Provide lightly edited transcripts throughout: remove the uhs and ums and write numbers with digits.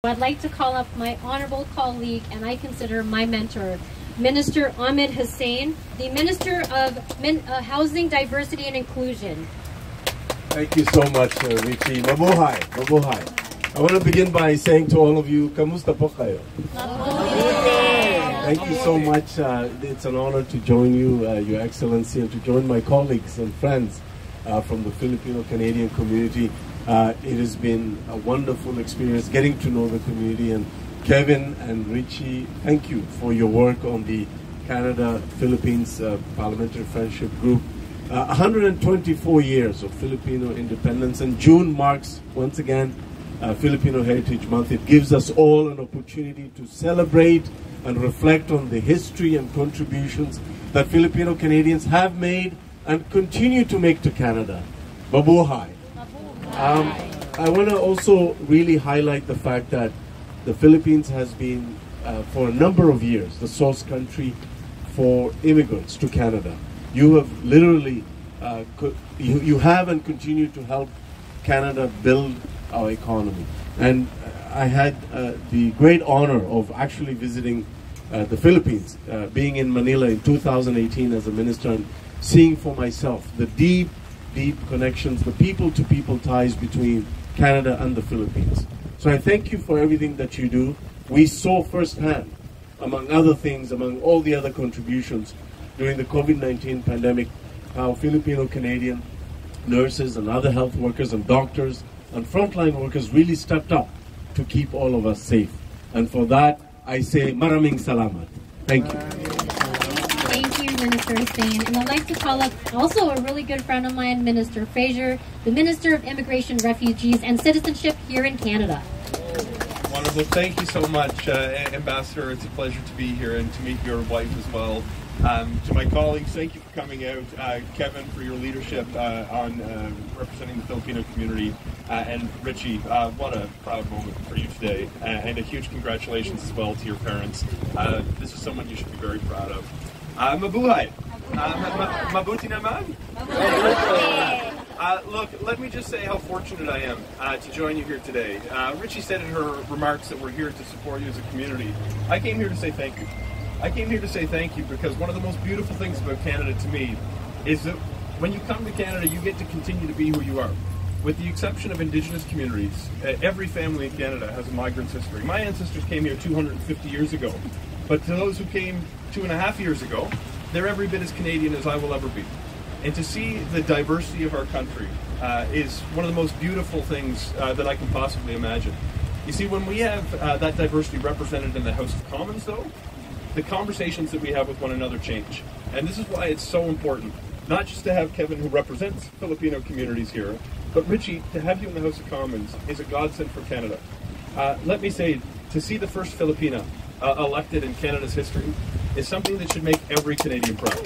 I'd like to call up my honorable colleague and I consider my mentor, Minister Ahmed Hussen, the Minister of Housing, Diversity and Inclusion. Thank you so much, Richie. Mabuhay, mabuhay. I want to begin by saying to all of you, kamusta po kayo? Thank you so much. It's an honor to join you, Your Excellency, and to join my colleagues and friends from the Filipino-Canadian community. It has been a wonderful experience getting to know the community. And Kevin and Richie, thank you for your work on the Canada-Philippines Parliamentary Friendship Group. 124 years of Filipino independence, and June marks, once again, Filipino Heritage Month. It gives us all an opportunity to celebrate and reflect on the history and contributions that Filipino Canadians have made and continue to make to Canada. Mabuhay. I want to also really highlight the fact that the Philippines has been, for a number of years, the source country for immigrants to Canada. You have literally, you have and continue to help Canada build our economy. And I had the great honor of actually visiting the Philippines, being in Manila in 2018 as a minister, and seeing for myself the deep connections, the people-to-people ties between Canada and the Philippines. So I thank you for everything that you do. We saw firsthand, among other things, among all the other contributions during the COVID-19 pandemic, how Filipino-Canadian nurses and other health workers and doctors and frontline workers really stepped up to keep all of us safe. And for that, I say maraming salamat. Thank you. Thank you, Minister Hussen. And I'd like to call up also a really good friend of mine, Minister Fraser, the Minister of Immigration, Refugees, and Citizenship here in Canada. Wonderful. Thank you so much, Ambassador. It's a pleasure to be here and to meet your wife as well. To my colleagues, thank you for coming out. Kevin, for your leadership on representing the Filipino community. And Richie, what a proud moment for you today. And a huge congratulations as well to your parents. This is someone you should be very proud of. Mabuhay! Mabuti naman! Look, let me just say how fortunate I am to join you here today. Richie said in her remarks that we're here to support you as a community. I came here to say thank you. I came here to say thank you because one of the most beautiful things about Canada to me is that when you come to Canada, you get to continue to be who you are. With the exception of Indigenous communities, every family in Canada has a migrant's history. My ancestors came here 250 years ago, but to those who came 2.5 years ago, they're every bit as Canadian as I will ever be. And to see the diversity of our country is one of the most beautiful things that I can possibly imagine. You see, when we have that diversity represented in the House of Commons, though, the conversations that we have with one another change. And this is why it's so important, not just to have Kevin, who represents Filipino communities here, but Richie, to have you in the House of Commons is a godsend for Canada. Let me say, to see the first Filipina elected in Canada's history is something that should make every Canadian proud.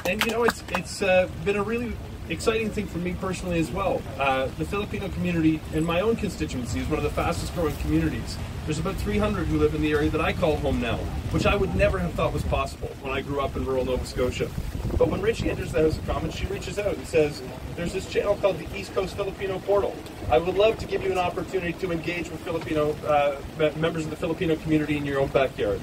And you know, it's been a really exciting thing for me personally as well. The Filipino community in my own constituency is one of the fastest growing communities. There's about 300 who live in the area that I call home now, which I would never have thought was possible when I grew up in rural Nova Scotia. But when Richie enters the House of Commons, she reaches out and says, there's this channel called the East Coast Filipino Portal. I would love to give you an opportunity to engage with Filipino members of the Filipino community in your own backyard.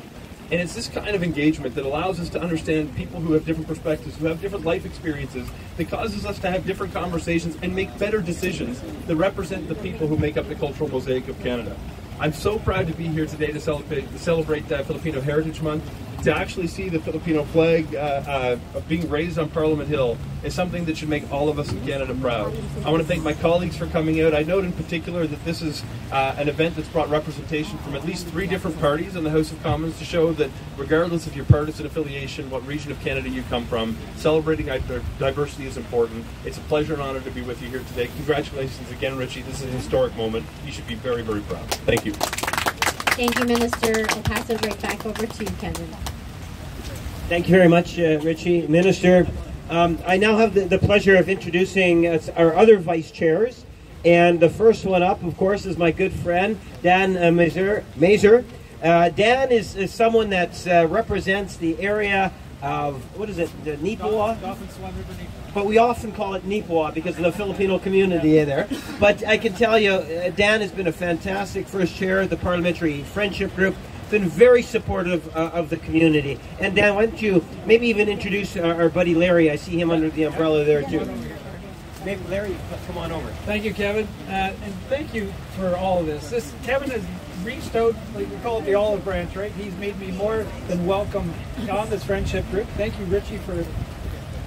And it's this kind of engagement that allows us to understand people who have different perspectives, who have different life experiences, that causes us to have different conversations and make better decisions that represent the people who make up the cultural mosaic of Canada. I'm so proud to be here today to celebrate Filipino Heritage Month. To actually see the Filipino flag being raised on Parliament Hill is something that should make all of us in Canada proud. I want to thank my colleagues for coming out. I note in particular that this is an event that's brought representation from at least 3 different parties in the House of Commons to show that regardless of your partisan affiliation, what region of Canada you come from, celebrating diversity is important. It's a pleasure and honor to be with you here today. Congratulations again, Richie. This is a historic moment. You should be very, very proud. Thank you. Thank you, Minister. I'll pass it right back over to you, Kevin. Thank you very much, Richie. Minister, I now have the pleasure of introducing our other vice chairs. And the first one up, of course, is my good friend, Dan Mazer. Dan is someone that represents the area of, what is it, the Nipawa? But we often call it Nipawa because of the Filipino community in there. But I can tell you, Dan has been a fantastic first chair of the Parliamentary Friendship Group, been very supportive of the community. And Dan, why don't you maybe even introduce our buddy Larry? I see him under the umbrella there too. Maybe Larry, come on over. Thank you, Kevin, and thank you for all of this. Kevin has reached out, like we call it the olive branch, right? He's made me more than welcome on this friendship group. Thank you, Richie, for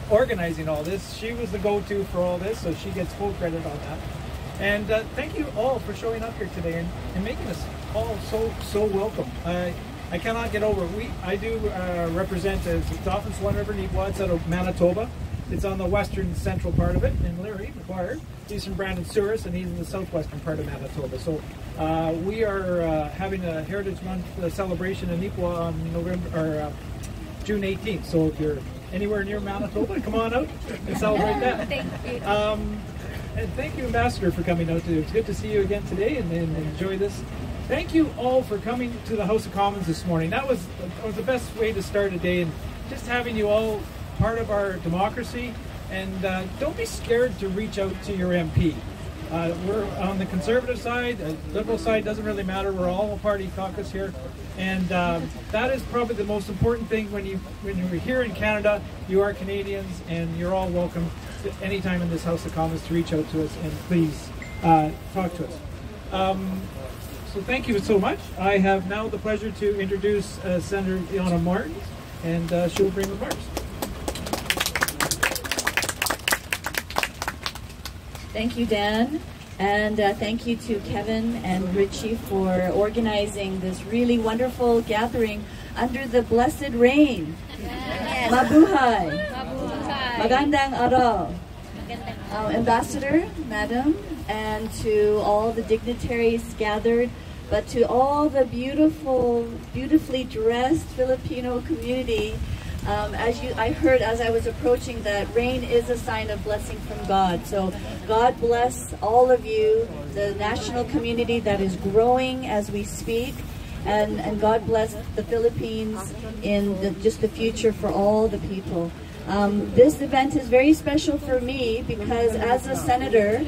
organizing all this. She was the go-to for all this, so she gets full credit on that. And thank you all for showing up here today and making us all so welcome. I cannot get over it. I do represent Dauphin Swan River Nipawa. It's out of Manitoba. It's on the western central part of it, and Larry McGuire, he's from Brandon Souris, and he's in the southwestern part of Manitoba. So we are having a Heritage Month celebration in Nipawa on June 18th. So if you're anywhere near Manitoba, come on out and celebrate that. Thank you. And thank you, Ambassador, for coming out today. It's good to see you again today and enjoy this. Thank you all for coming to the House of Commons this morning. That was the best way to start a day, and just having you all part of our democracy. And don't be scared to reach out to your MP. We're on the Conservative side, the Liberal side, doesn't really matter. We're all a party caucus here. And that is probably the most important thing when you're here in Canada. You are Canadians, and you're all welcome anytime in this House of Commons to reach out to us and please talk to us. So thank you so much. I have now the pleasure to introduce Senator Ilona Martin, and she'll bring remarks. Thank you, Dan, and thank you to Kevin and Richie for organizing this really wonderful gathering under the blessed rain. Yes. Mabuhay! Mabuhay! Magandang araw! Ambassador, Madam, and to all the dignitaries gathered, but to all the beautifully dressed Filipino community. I heard as I was approaching that rain is a sign of blessing from God. So God bless all of you, the national community that is growing as we speak, and God bless the Philippines in just the future for all the people. This event is very special for me because as a senator,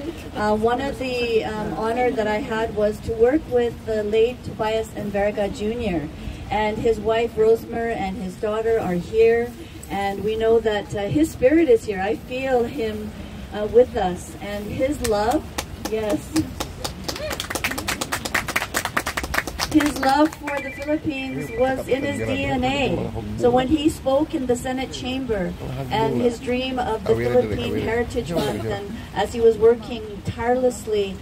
one of the honor that I had was to work with the late Tobias Enverga Jr. And his wife Rosemary and his daughter are here, and we know that his spirit is here. I feel him with us, and his love, yes, his love for the Philippines was in his DNA. So when he spoke in the Senate chamber and his dream of the Philippine Heritage Month, and as he was working tirelessly,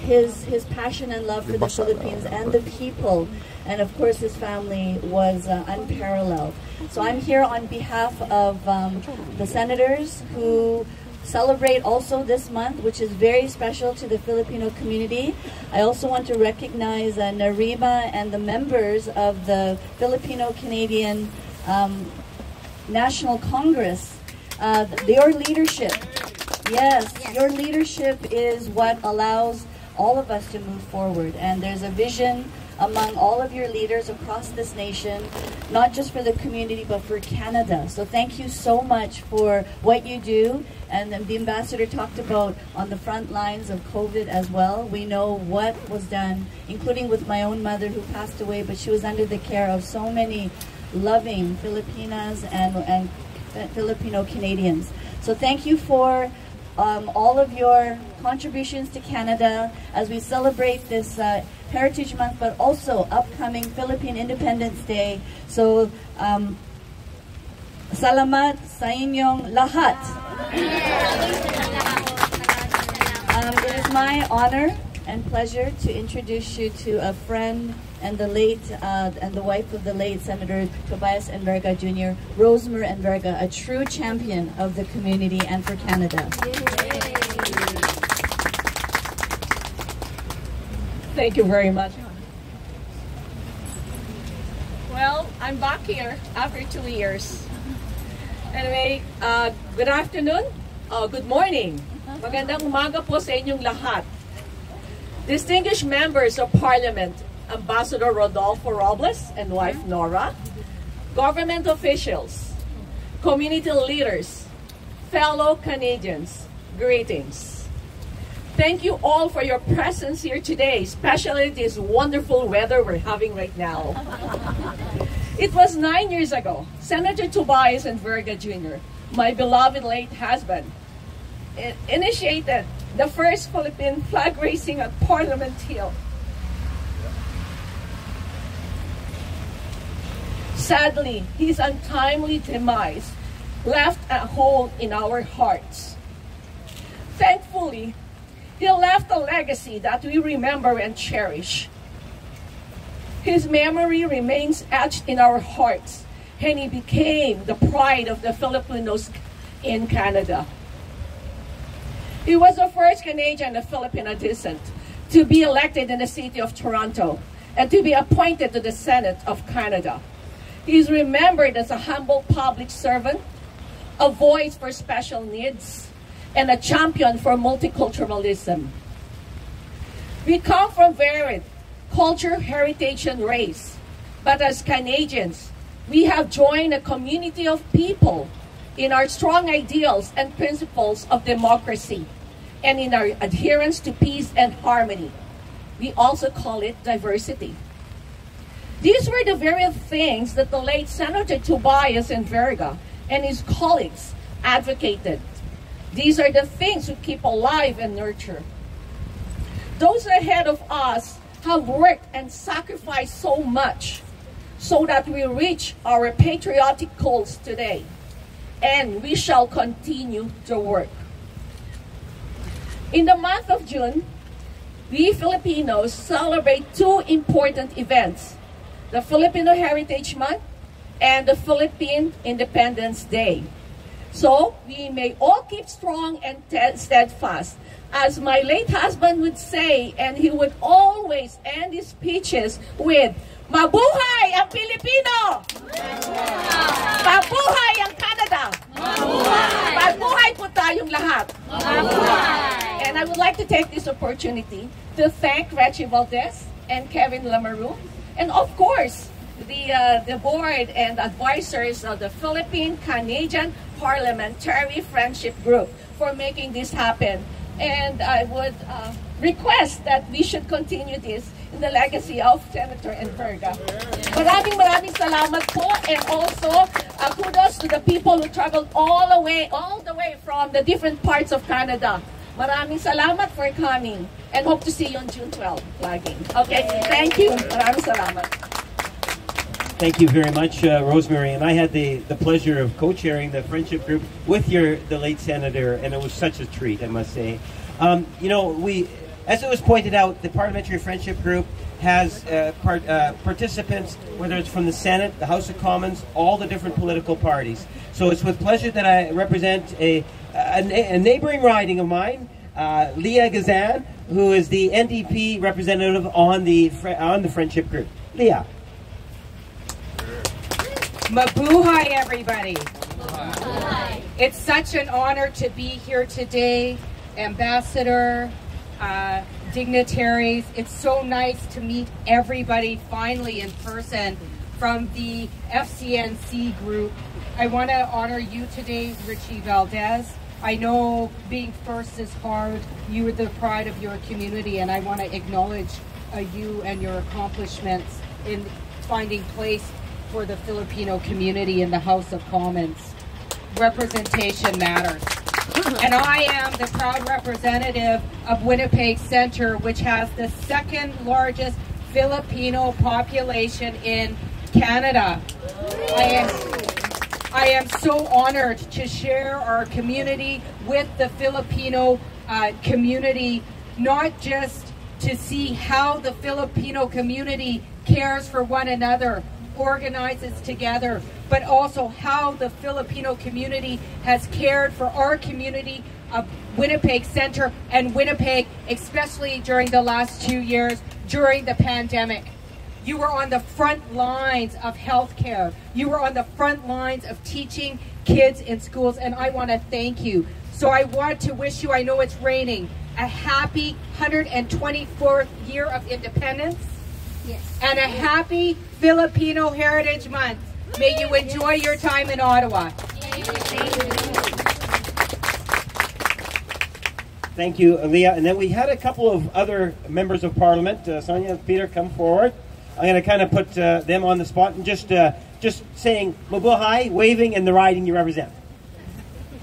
his passion and love for the Philippines and the people, and of course his family, was unparalleled. So I'm here on behalf of the senators who celebrate also this month, which is very special to the Filipino community. I also want to recognize Narima and the members of the Filipino-Canadian National Congress. Your leadership, yes, your leadership is what allows all of us to move forward. And there's a vision among all of your leaders across this nation, not just for the community, but for Canada. So thank you so much for what you do. And the ambassador talked about on the front lines of COVID as well. We know what was done, including with my own mother who passed away, but she was under the care of so many loving Filipinas and Filipino Canadians. So thank you for all of your contributions to Canada as we celebrate this Heritage Month, but also upcoming Philippine Independence Day. So, salamat sa inyong lahat. It is my honor and pleasure to introduce you to a friend and the wife of the late Senator Tobias Enverga Jr., Rosemary Enverga, a true champion of the community and for Canada. Thank you very much. Well, I'm back here after 2 years. Anyway, good afternoon, good morning. Magandang umaga po sa inyong lahat. Distinguished members of Parliament, Ambassador Rodolfo Robles and wife Nora, government officials, community leaders, fellow Canadians, greetings. Thank you all for your presence here today, especially this wonderful weather we're having right now. It was 9 years ago, Senator Tobias and Verga Jr., my beloved late husband, initiated the first Philippine flag raising at Parliament Hill. Sadly, his untimely demise left a hole in our hearts. Thankfully, he left a legacy that we remember and cherish. His memory remains etched in our hearts, and he became the pride of the Filipinos in Canada. He was the first Canadian of Filipino descent to be elected in the city of Toronto and to be appointed to the Senate of Canada. He is remembered as a humble public servant, a voice for special needs, and a champion for multiculturalism. We come from varied culture, heritage, and race, but as Canadians, we have joined a community of people in our strong ideals and principles of democracy and in our adherence to peace and harmony. We also call it diversity. These were the very things that the late Senator Tobias and Verga and his colleagues advocated. These are the things we keep alive and nurture. Those ahead of us have worked and sacrificed so much so that we reach our patriotic goals today, and we shall continue to work. In the month of June, we Filipinos celebrate two important events: the Filipino Heritage Month and the Philippine Independence Day. So we may all keep strong and steadfast. As my late husband would say, and he would always end his speeches with, "Mabuhay ang Pilipino! Mabuhay ang Canada! Mabuhay po tayong lahat!" And I would like to take this opportunity to thank Richie Valdez and Kevin Lamaru, and of course, the board and advisors of the Philippine Canadian Parliamentary Friendship Group for making this happen. And I would request that we should continue this in the legacy of Senator and Verga. Maraming salamat po, and also kudos to the people who traveled all the way from the different parts of Canada. Maraming salamat for coming, and hope to see you on June 12 flagging. Okay, thank you. Maraming salamat. Thank you very much, Rosemary. And I had the pleasure of co-chairing the friendship group with the late senator, and it was such a treat, I must say. You know, as it was pointed out, the Parliamentary Friendship Group has participants, whether it's from the Senate, the House of Commons, all the different political parties. So it's with pleasure that I represent a neighboring riding of mine, Leah Gazan, who is the NDP representative on the friendship group. Leah. Mabuhay, everybody. Mabuhay. It's such an honor to be here today, Ambassador, dignitaries. It's so nice to meet everybody finally in person from the FCNC group. I want to honor you today, Richie Valdez. I know being first is hard. You are the pride of your community, and I want to acknowledge you and your accomplishments in finding place for the Filipino community in the House of Commons. Representation matters. And I am the proud representative of Winnipeg Centre, which has the second largest Filipino population in Canada. I am so honored to share our community with the Filipino community, not just to see how the Filipino community cares for one another, organizes together, but also how the Filipino community has cared for our community of Winnipeg Centre and Winnipeg, especially during the last 2 years during the pandemic. You were on the front lines of healthcare. You were on the front lines of teaching kids in schools, and I want to thank you. So I want to wish you, I know it's raining, a happy 124th year of independence. Yes. And a happy Filipino Heritage Month. May you enjoy your time in Ottawa. Thank you, Leah. And then we had a couple of other members of Parliament. Sonia and Peter, come forward. I'm going to kind of put them on the spot and just saying mabuhay, waving, and the riding you represent.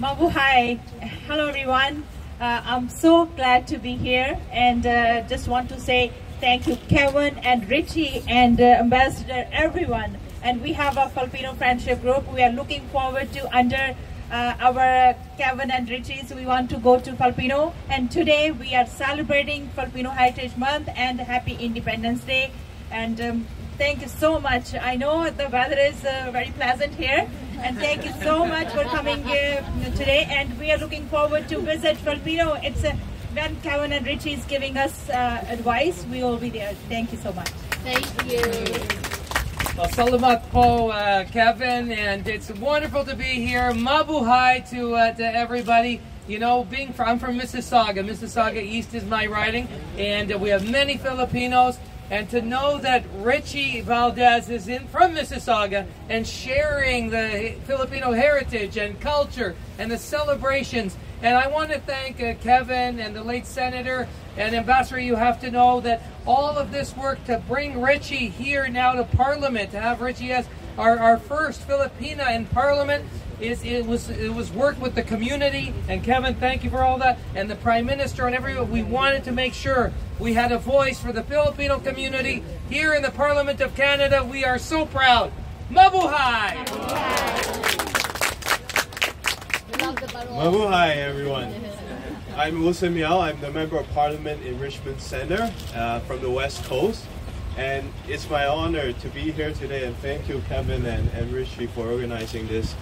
Mabuhay. Hello, everyone. I'm so glad to be here, and just want to say thank you, Kevin and Richie and Ambassador, everyone. And we have a Filipino friendship group. We are looking forward to under our Kevin and Richie, so we want to go to Filipino. And today we are celebrating Filipino Heritage Month and Happy Independence Day. And thank you so much. I know the weather is very pleasant here. And thank you so much for coming here today. And we are looking forward to visit Filipino. It's when Kevin and Richie is giving us advice, we will be there. Thank you so much. Thank you. Salamat po, Kevin, and it's wonderful to be here. Mabuhay to everybody. You know, I'm from Mississauga. Mississauga East is my riding, and we have many Filipinos. And to know that Richie Valdez is from Mississauga and sharing the Filipino heritage and culture and the celebrations. And I want to thank Kevin and the late Senator and Ambassador. You have to know that all of this work to bring Richie here now to Parliament, to have Richie as our first Filipina in Parliament, it was work with the community. And Kevin, thank you for all that. And the Prime Minister and everyone. We wanted to make sure we had a voice for the Filipino community here in the Parliament of Canada. We are so proud. Mabuhay! Mabuhay, everyone. I'm Hussen. I'm the Member of Parliament in Richmond Centre from the West Coast. And it's my honor to be here today, and thank you, Kevin and Richie, for organizing this.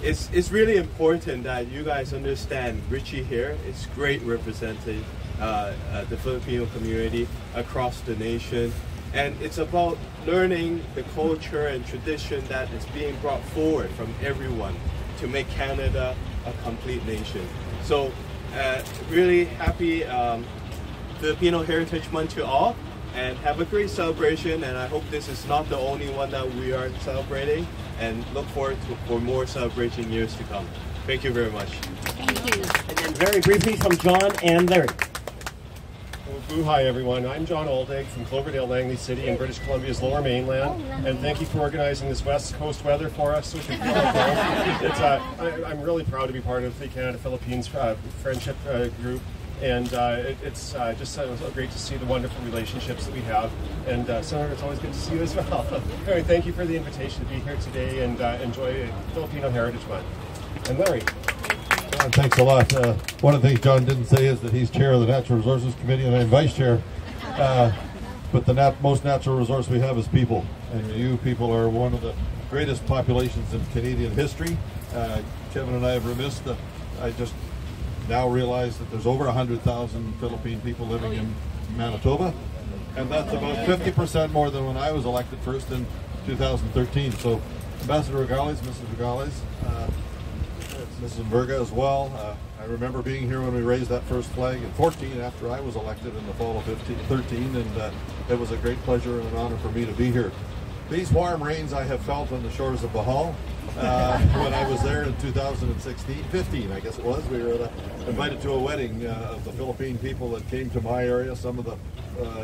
It's really important that you guys understand Richie here is great representing the Filipino community across the nation. And it's about learning the culture and tradition that is being brought forward from everyone to make Canada a complete nation. So really happy Filipino Heritage Month to all, and have a great celebration. And I hope this is not the only one that we are celebrating, and look forward for more celebration years to come. Thank you very much. Thank you. And then very briefly from John and Larry. Hi everyone, I'm John Oldig from Cloverdale, Langley City in British Columbia's Lower Mainland, and thank you for organizing this West Coast weather for us. So we can I'm really proud to be part of the Canada-Philippines Friendship Group, and it's just so great to see the wonderful relationships that we have. And Senator, it's always good to see you as well. Anyway, thank you for the invitation to be here today and enjoy Filipino Heritage Month. And Larry. John, thanks a lot. One of the things John didn't say is that he's chair of the Natural Resources Committee and I'm vice chair. But the most natural resource we have is people. And you people are one of the greatest populations in Canadian history. Kevin and I have remiss that I just now realize that there's over 100,000 Philippine people living in Manitoba. And that's about 50% more than when I was elected first in 2013. So Ambassador Regales, Mrs. Regales, Mrs. Verga as well. I remember being here when we raised that first flag in 14 after I was elected in the fall of 13, and it was a great pleasure and an honor for me to be here. These warm rains I have felt on the shores of Bohol when I was there in 15 I guess it was. We were invited to a wedding of the Philippine people that came to my area, some of the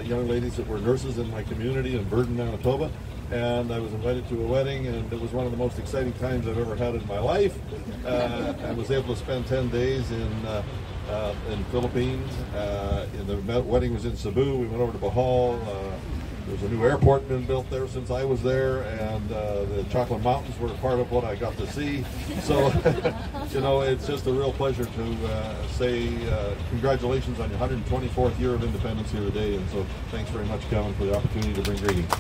young ladies that were nurses in my community in Burton, Manitoba. And I was invited to a wedding, and it was one of the most exciting times I've ever had in my life. I was able to spend 10 days in Philippines. The wedding was in Cebu. We went over to Bohol. There's a new airport been built there since I was there, and the Chocolate Mountains were part of what I got to see. So, you know, it's just a real pleasure to say congratulations on your 124th year of independence here today. And so thanks very much, Kevin, for the opportunity to bring greetings.